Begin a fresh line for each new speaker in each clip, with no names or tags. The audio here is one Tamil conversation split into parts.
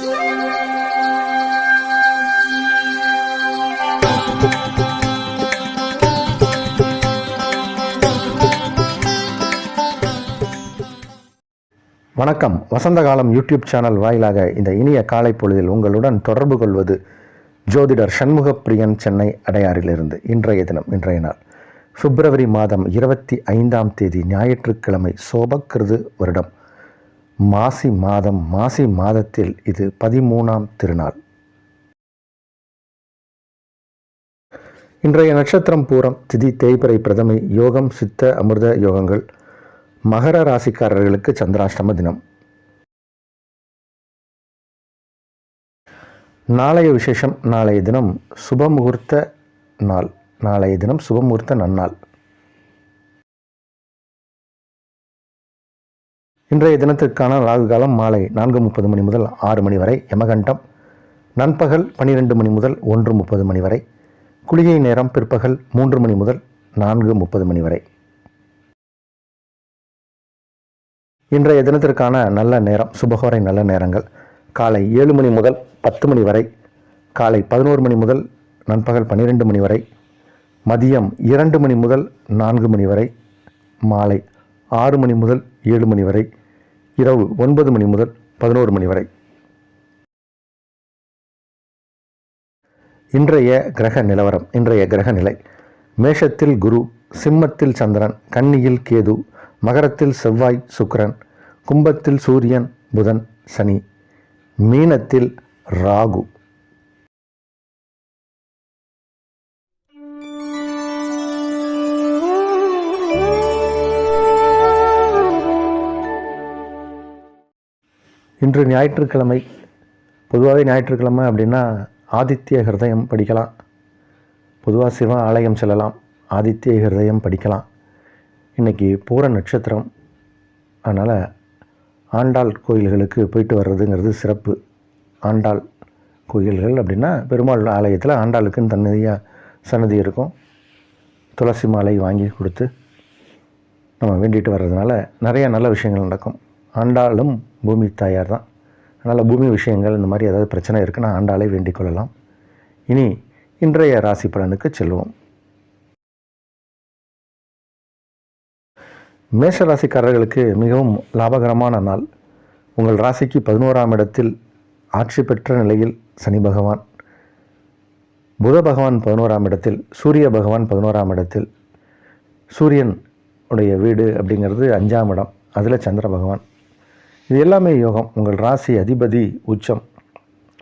வணக்கம். வசந்த காலம் யூடியூப் சேனல் வாயிலாக இந்த இனிய காலை பொழுதில் உங்களுடன் தொடர்பு கொள்வது ஜோதிடர் சண்முகப்பிரியன், சென்னை அடையாறிலிருந்து. இன்றைய நாள் பிப்ரவரி மாதம் 25ஆம் தேதி ஞாயிற்றுக்கிழமை, சோபக்கிருது வருடம் மாசி மாதத்தில் இது 13ஆம் திருநாள். இன்றைய நட்சத்திரம் பூரம், திதி தேய்பிறை, பிரதமை, யோகம் சித்த அமிர்த யோகங்கள். மகர ராசிக்காரர்களுக்கு சந்திராஷ்டம தினம். நாளைய விசேஷம், நாளைய தினம் சுபமுகூர்த்த நாள். நன்னாள். இன்றைய தினத்திற்கான ராகு காலம் மாலை 4:30 மணி முதல் 6 மணி வரை. யமகண்டம் நண்பகல் 12 மணி முதல் 1:30 மணி வரை. குளிகை நேரம் பிற்பகல் 3 மணி முதல் 4:30 மணி வரை. இன்றைய தினத்திற்கான நல்ல நேரம், சுபகோரை நல்ல நேரங்கள்: காலை 7 மணி முதல் 10 மணி வரை, காலை 11 மணி முதல் நண்பகல் 12 மணி வரை, மதியம் 2 மணி முதல் 4 மணி வரை, மாலை 6 மணி முதல் 7 மணி வரை, இரவு 9 மணி முதல் 11 மணி வரை. இன்றைய கிரக நிலை: மேஷத்தில் குரு, சிம்மத்தில் சந்திரன், கன்னியில் கேது, மகரத்தில் செவ்வாய் சுக்கிரன், கும்பத்தில் சூரியன் புதன் சனி, மீனத்தில் ராகு. இன்று ஞாயிற்றுக்கிழமை. பொதுவாகவே ஞாயிற்றுக்கிழமை அப்படின்னா ஆதித்ய ஹிருதயம் படிக்கலாம். பொதுவாக சிவ ஆலயம் செல்லலாம், ஆதித்ய ஹிருதயம் படிக்கலாம். இன்றைக்கி பூர நட்சத்திரம், அதனால் ஆண்டாள் கோயில்களுக்கு போயிட்டு வர்றதுங்கிறது சிறப்பு. ஆண்டாள் கோயில்கள் அப்படின்னா பெருமாள் ஆலயத்தில் ஆண்டாளுக்குன்னு தனியாக சன்னதி இருக்கும். துளசி மாலை வாங்கி கொடுத்து நம்ம வேண்டிட்டு வர்றதுனால நிறைய நல்ல விஷயங்கள் நடக்கும். ஆண்டாளும் பூமி தாயார் தான். அதனால் பூமி விஷயங்கள் இந்த மாதிரி ஏதாவது பிரச்சனை இருக்குன்னா ஆண்டாளை வேண்டிக் கொள்ளலாம். இனி இன்றைய ராசி பலனுக்கு செல்வோம். மேஷ ராசிக்காரர்களுக்கு மிகவும் லாபகரமான நாள். உங்கள் ராசிக்கு 11ஆம் இடத்தில் ஆட்சி பெற்ற நிலையில் சனி பகவான், புத பகவான் 11ஆம் இடத்தில், சூரிய பகவான் 11ஆம் இடத்தில். சூரியன் உடைய வீடு அப்படிங்கிறது 5ஆம் இடம், அதில் சந்திர பகவான். இது எல்லாமே யோகம். உங்கள் ராசி அதிபதி உச்சம்,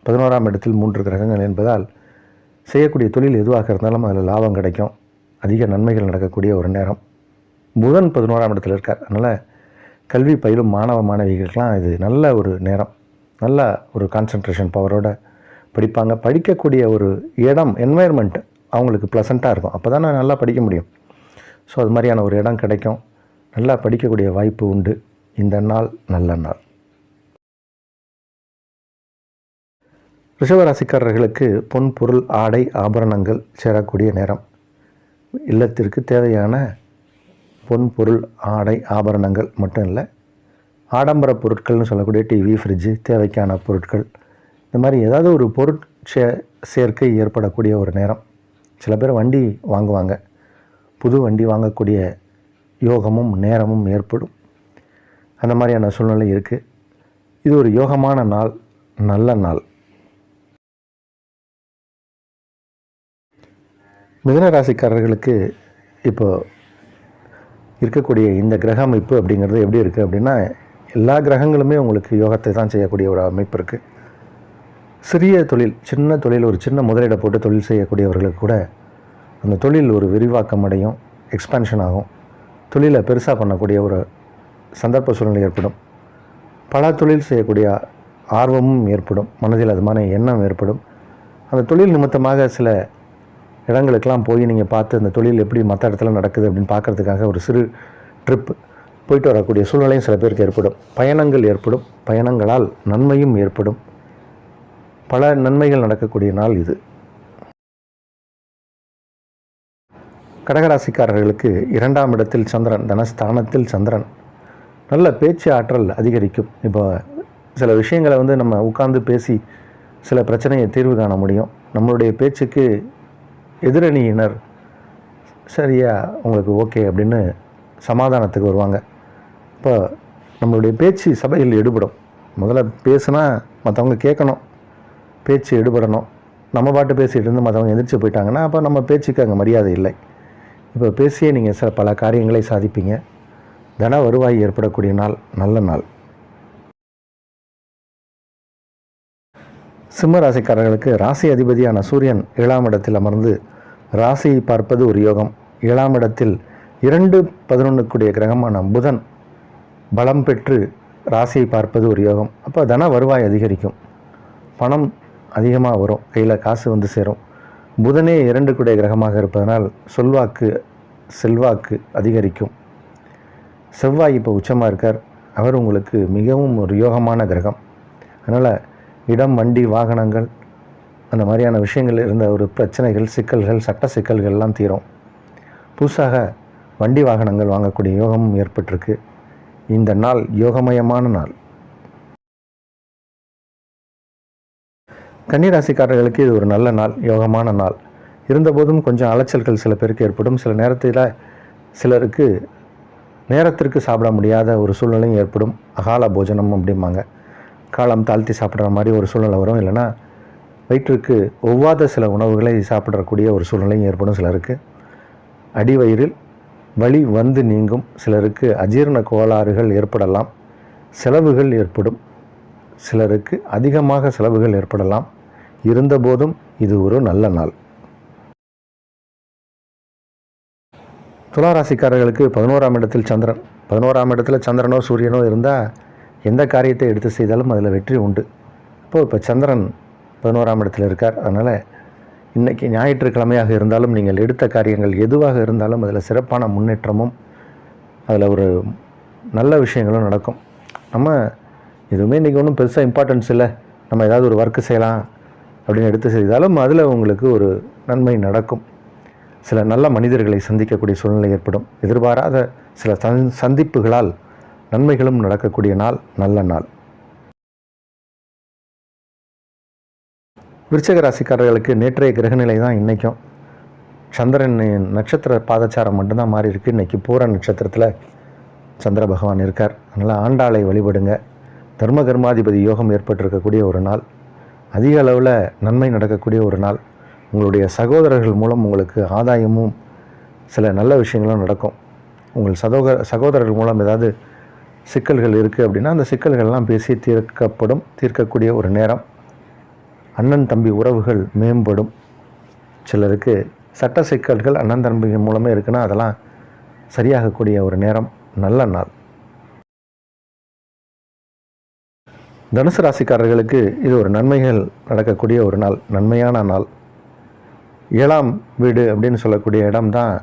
11ஆம் இடத்தில் 3 கிரகங்கள் என்பதால் செய்யக்கூடிய தொழில் எதுவாக இருந்தாலும் அதில் லாபம் கிடைக்கும், அதிக நன்மைகள் நடக்கக்கூடிய ஒரு நேரம். புதன் 11ஆம் இடத்தில் இருக்கார். அதனால் கல்வி பயிலும் மாணவ மாணவிகளுக்கெல்லாம் இது நல்ல ஒரு நேரம். நல்ல ஒரு கான்சன்ட்ரேஷன் பவரோட படிப்பாங்க. படிக்கக்கூடிய ஒரு இடம், என்வாயர்மெண்ட் அவங்களுக்கு ப்ளசண்ட்டாக இருக்கும். அப்போ தான் நல்லா படிக்க முடியும். ஸோ அது மாதிரியான ஒரு இடம் கிடைக்கும். நல்லா படிக்கக்கூடிய வாய்ப்பு உண்டு. இந்த நாள் நல்ல நாள். ரிஷபராசிக்காரர்களுக்கு பொன் பொருள் ஆடை ஆபரணங்கள் சேரக்கூடிய நேரம். இல்லத்திற்கு தேவையான பொன் பொருள் ஆடை ஆபரணங்கள் மட்டும் இல்லை, ஆடம்பர பொருட்கள்னு சொல்லக்கூடிய டிவி, ஃப்ரிட்ஜு, தேவைக்கான பொருட்கள், இந்த மாதிரி ஏதாவது ஒரு சேர்க்கை ஏற்படக்கூடிய ஒரு நேரம். சில பேர் வண்டி வாங்குவாங்க. புது வண்டி வாங்கக்கூடிய யோகமும் நேரமும் ஏற்படும். அந்த மாதிரியான சூழ்நிலை இருக்குது. இது ஒரு யோகமான நாள், நல்ல நாள். மிதுன ராசிக்காரர்களுக்கு இப்போ இருக்கக்கூடிய இந்த கிரக அமைப்பு அப்படிங்கிறது எப்படி இருக்குது அப்படின்னா, எல்லா கிரகங்களுமே உங்களுக்கு யோகத்தை தான் செய்யக்கூடிய ஒரு அமைப்பு இருக்குது. சிறிய தொழில், சின்ன தொழில், ஒரு சின்ன முதலீடை போட்டு தொழில் செய்யக்கூடியவர்களுக்கு கூட அந்த தொழில் ஒரு விரிவாக்கம் அடையும், எக்ஸ்பான்ஷன் ஆகும். தொழிலை பெருசாக பண்ணக்கூடிய ஒரு சந்தர்ப்ப சூழ்நிலை ஏற்படும். பல தொழில் செய்யக்கூடிய ஆர்வமும் ஏற்படும். மனதில் அது மாதிரி எண்ணம் ஏற்படும். அந்த தொழில் நிமித்தமாக சில இடங்களுக்கெல்லாம் போய் நீங்கள் பார்த்து அந்த தொழில் எப்படி மற்ற இடத்துல நடக்குது அப்படின்னு பார்க்குறதுக்காக ஒரு சிறு ட்ரிப் போயிட்டு வரக்கூடிய சூழ்நிலையும் சில பேருக்கு ஏற்படும். பயணங்கள் ஏற்படும். பயணங்களால் நன்மையும் ஏற்படும். பல நன்மைகள் நடக்கக்கூடிய நாள் இது. கடகராசிக்காரர்களுக்கு 2ஆம் இடத்தில் சந்திரன், தனஸ்தானத்தில் சந்திரன். நல்ல பேச்சு ஆற்றல் அதிகரிக்கும். இப்போ சில விஷயங்களை வந்து நம்ம உட்கார்ந்து பேசி சில பிரச்சனையை தீர்வு காண முடியும். நம்மளுடைய பேச்சுக்கு எதிரணியினர் சரியா உங்களுக்கு ஓகே அப்படின்னு சமாதானத்துக்கு வருவாங்க. இப்போ நம்மளுடைய பேச்சு சபையில் எடுபடும். முதல்ல பேசுனா மற்றவங்க கேட்கணும், பேச்சு எடுபடணும். நம்ம பாட்டு பேசிகிட்டு இருந்து மற்றவங்க எந்திரிச்சு போயிட்டாங்கன்னா அப்போ நம்ம பேச்சுக்கு அங்கே மரியாதை இல்லை. இப்போ பேசியே நீங்கள் பல காரியங்களை சாதிப்பீங்க. தன வருவாய் ஏற்படக்கூடிய நாள், நல்ல நாள். சிம்ம ராசிக்காரர்களுக்கு ராசி அதிபதியான சூரியன் 7ஆம் இடத்தில் அமர்ந்து ராசியை பார்ப்பது ஒரு யோகம். 7ஆம் இடத்தில் 2-11 கிரகமான புதன் பலம் பெற்று ராசியை பார்ப்பது ஒரு யோகம். அப்போ தன வருவாய் அதிகரிக்கும், பணம் அதிகமாக வரும், கையில் காசு வந்து சேரும். புதனே 2 கிரகமாக இருப்பதனால் சொல்வாக்கு செல்வாக்கு அதிகரிக்கும். செவ்வாய் இப்போ உச்சமாக இருக்கார். அவர் உங்களுக்கு மிகவும் ஒரு யோகமான கிரகம். அதனால் இடம், வண்டி, வாகனங்கள் அந்த மாதிரியான விஷயங்கள் இருந்த ஒரு பிரச்சனைகள், சிக்கல்கள், சட்ட சிக்கல்கள்லாம் தீரும். புதுசாக வண்டி வாகனங்கள் வாங்கக்கூடிய யோகமும் ஏற்பட்டிருக்கு. இந்த நாள் யோகமயமான நாள். கன்னிராசிக்காரர்களுக்கு இது ஒரு நல்ல நாள், யோகமான நாள். இருந்தபோதும் கொஞ்சம் அலைச்சல்கள் சில பேருக்கு ஏற்படும். சில நேரத்தில் சிலருக்கு நேரத்திற்கு சாப்பிட முடியாத ஒரு சூழ்நிலையும் ஏற்படும். அகால போஜனம் அப்படிம்பாங்க. காலம் தாழ்த்தி சாப்பிட்ற மாதிரி ஒரு சூழ்நிலை வரும். இல்லைன்னா வயிற்றுக்கு ஒவ்வாத சில உணவுகளை சாப்பிடக்கூடிய ஒரு சூழ்நிலையும் ஏற்படும். சிலருக்கு அடிவயிறில் வலி வந்து நீங்கும். சிலருக்கு அஜீரண கோளாறுகள் ஏற்படலாம், செலவுகள் ஏற்படும். சிலருக்கு அதிகமாக செலவுகள் ஏற்படலாம். இருந்தபோதும் இது ஒரு நல்ல நாள். துளாராசிக்காரர்களுக்கு 11ஆம் இடத்தில் சந்திரன். 11ஆம் இடத்துல சந்திரனோ சூரியனோ இருந்தால் எந்த காரியத்தை எடுத்து செய்தாலும் அதில் வெற்றி உண்டு. இப்போ சந்திரன் 11ஆம் இடத்தில் இருக்கார். அதனால் இன்றைக்கி ஞாயிற்றுக்கிழமையாக இருந்தாலும் நீங்கள் எடுத்த காரியங்கள் எதுவாக இருந்தாலும் அதில் சிறப்பான முன்னேற்றமும் அதில் ஒரு நல்ல விஷயங்களும் நடக்கும். நம்ம எதுவுமே இன்றைக்கி ஒன்றும் பெருசாக இம்பார்ட்டன்ஸ் இல்லை, நம்ம ஏதாவது ஒரு ஒர்க்கு செய்யலாம் அப்படின்னு எடுத்து செய்தாலும் அதில் உங்களுக்கு ஒரு நன்மை நடக்கும். சில நல்ல மனிதர்களை சந்திக்கக்கூடிய சூழ்நிலை ஏற்படும். எதிர்பாராத சில சந்திப்புகளால் நன்மைகளும் நடக்கக்கூடிய நாள், நல்ல நாள். விருச்சிக ராசிக்காரர்களுக்கு நேற்றைய கிரகநிலை தான் இன்றைக்கும். சந்திரன் நட்சத்திர பாதச்சாரம் மட்டும்தான் மாறி இருக்குது. இன்றைக்கி பூர நட்சத்திரத்தில் சந்திர பகவான் இருக்கார். அதனால் ஆண்டாளை வழிபடுங்க. தர்ம கர்மாதிபதி யோகம் ஏற்பட்டிருக்கக்கூடிய ஒரு நாள், அதிக அளவில் நன்மை நடக்கக்கூடிய ஒரு நாள். உங்களுடைய சகோதரர்கள் மூலம் உங்களுக்கு ஆதாயமும் சில நல்ல விஷயங்களும் நடக்கும். உங்கள் சகோதரர்கள் மூலம் ஏதாவது சிக்கல்கள் இருக்குது அப்படின்னா அந்த சிக்கல்கள்லாம் பேசி தீர்க்கக்கூடிய ஒரு நேரம். அண்ணன் தம்பி உறவுகள் மேம்படும். சிலருக்கு சட்ட சிக்கல்கள் அண்ணன் தம்பி மூலமே இருக்குன்னா அதெல்லாம் சரியாகக்கூடிய ஒரு நேரம், நல்ல நாள். தனுசு ராசிக்காரர்களுக்கு இது ஒரு நன்மைகள் நடக்கக்கூடிய ஒரு நாள், நன்மையான நாள். 7ஆம் வீடு அப்படின்னு சொல்லக்கூடிய இடம் தான்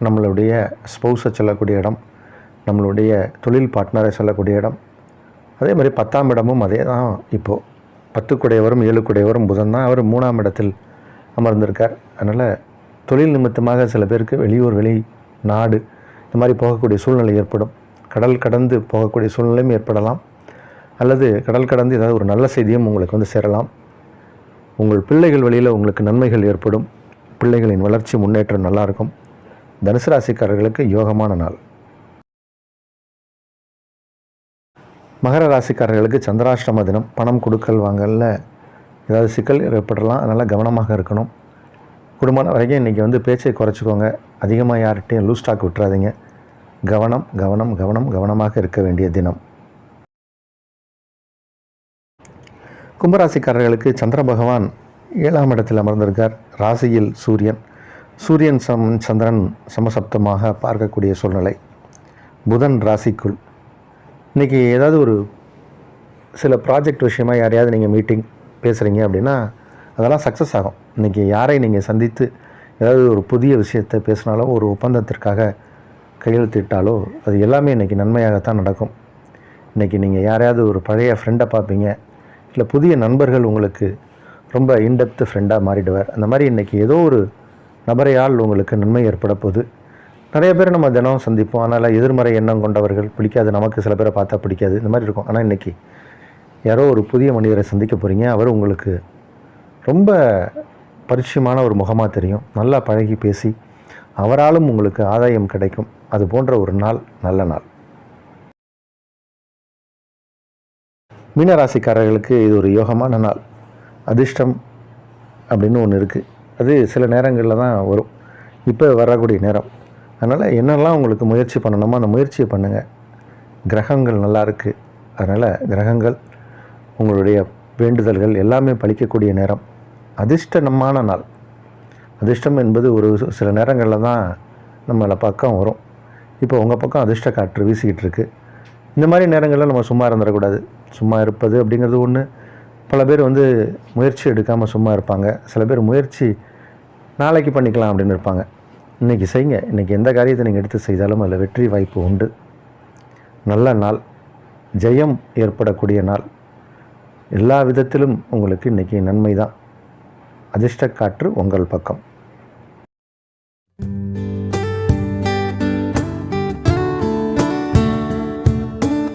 நம்மளுடைய ஸ்பௌஸை சொல்லக்கூடிய இடம், நம்மளுடைய தொழில் பார்ட்னரை சொல்லக்கூடிய இடம். அதே மாதிரி 10ஆம் இடமும் அதே தான். இப்போது 10 7 புதன் தான். அவர் 3ஆம் இடத்தில் அமர்ந்திருக்கார். அதனால் தொழில் நிமித்தமாக சில பேருக்கு வெளியூர், நாடு இந்த மாதிரி போகக்கூடிய சூழ்நிலை ஏற்படும். கடல் கடந்து போகக்கூடிய சூழ்நிலையும் ஏற்படலாம். அல்லது கடல் கடந்து ஏதாவது ஒரு நல்ல செய்தியும் உங்களுக்கு வந்து சேரலாம். உங்கள் பிள்ளைகள் வழியில் உங்களுக்கு நன்மைகள் ஏற்படும். பிள்ளைகளின் வளர்ச்சி முன்னேற்றம் நல்லாயிருக்கும். தனுசு ராசிக்காரர்களுக்கு யோகமான நாள். மகர ராசிக்காரர்களுக்கு சந்திராஷ்டம தினம். பணம் கொடுக்கல் வாங்கல ஏதாவது சிக்கல் ஏற்படலாம். அதனால் கவனமாக இருக்கணும். குடும்பம் வரைக்கும் இன்றைக்கி வந்து பேச்சை குறைச்சிக்கோங்க. அதிகமாக யார்கிட்டையும் லூஸ் ஸ்டாக் விட்டுறாதீங்க. கவனம் கவனம் கவனம் கவனமாக இருக்க வேண்டிய தினம். கும்பராசிக்காரர்களுக்கு சந்திர பகவான் 7ஆம் இடத்தில் அமர்ந்திருக்கார். ராசியில் சூரியன் சந்திரன் சமசப்தமாக பார்க்கக்கூடிய சூழ்நிலை. புதன் ராசிக்குள். இன்றைக்கி ஏதாவது ஒரு சில ப்ராஜெக்ட் விஷயமாக யாரையாவது நீங்கள் மீட்டிங் பேசுகிறீங்க அப்படின்னா அதெல்லாம் சக்ஸஸ் ஆகும். இன்றைக்கி யாரை நீங்கள் சந்தித்து ஏதாவது ஒரு புதிய விஷயத்தை பேசினாலோ, ஒரு ஒப்பந்தத்திற்காக கையெழுத்திட்டாலோ அது எல்லாமே இன்றைக்கி நன்மையாகத்தான் நடக்கும். இன்றைக்கி நீங்கள் யாரையாவது ஒரு பழைய ஃப்ரெண்டை பார்ப்பீங்க. இல்லை புதிய நண்பர்கள் உங்களுக்கு ரொம்ப இன்டெப்த் ஃப்ரெண்டாக மாறிடுவார். அந்த மாதிரி இன்றைக்கி ஏதோ ஒரு நபரையால் உங்களுக்கு நன்மை ஏற்பட போகுது. நிறைய பேர் நம்ம தினம் சந்திப்போம். அதனால் எதிர்மறை எண்ணம் கொண்டவர்கள், பிடிக்காது நமக்கு, சில பேரை பார்த்தா பிடிக்காது, இந்த மாதிரி இருக்கும். ஆனால் இன்றைக்கி யாரோ ஒரு புதிய மனிதரை சந்திக்க போகிறீங்க. அவர் உங்களுக்கு ரொம்ப பரிச்சயமான ஒரு முகமாக தெரியும். நல்லா பழகி பேசி அவராலும் உங்களுக்கு ஆதாயம் கிடைக்கும். அது போன்ற ஒரு நாள் நல்ல நாள். மீனராசிக்காரர்களுக்கு இது ஒரு யோகமான நாள். அதிர்ஷ்டம் அப்படின்னு ஒன்று இருக்குது. அது சில நேரங்களில் தான் வரும். இப்போ வரக்கூடிய நேரம். அதனால் என்னெல்லாம் உங்களுக்கு முயற்சி பண்ணணுமோ அந்த முயற்சியை பண்ணுங்கள். கிரகங்கள் நல்லா இருக்குது. அதனால் கிரகங்கள் உங்களுடைய வேண்டுதல்கள் எல்லாமே பலிக்கக்கூடிய நேரம். அதிர்ஷ்டமான நாள். அதிர்ஷ்டம் என்பது ஒரு சில நேரங்களில் தான் நம்மளை பக்கம் வரும். இப்போ உங்கள் பக்கம் அதிர்ஷ்ட காற்று வீசிக்கிட்டு இருக்குது. இந்த மாதிரி நேரங்களில் நம்ம சும்மா இருந்துடக்கூடாது. சும்மா இருப்பது அப்படிங்கிறது ஒன்று. பல பேர் முயற்சி எடுக்காமல் சும்மா இருப்பாங்க. சில பேர் முயற்சி நாளைக்கு பண்ணிக்கலாம் அப்படின்னு இருப்பாங்க. இன்றைக்கி செய்யுங்க. இன்றைக்கி எந்த காரியத்தை நீங்கள் எடுத்து செய்தாலும் அதில் வெற்றி வாய்ப்பு உண்டு. நல்ல நாள். ஜெயம் ஏற்படக்கூடிய நாள். எல்லா விதத்திலும் உங்களுக்கு இன்றைக்கி நன்மை தான். அதிர்ஷ்ட காற்று உங்கள் பக்கம்.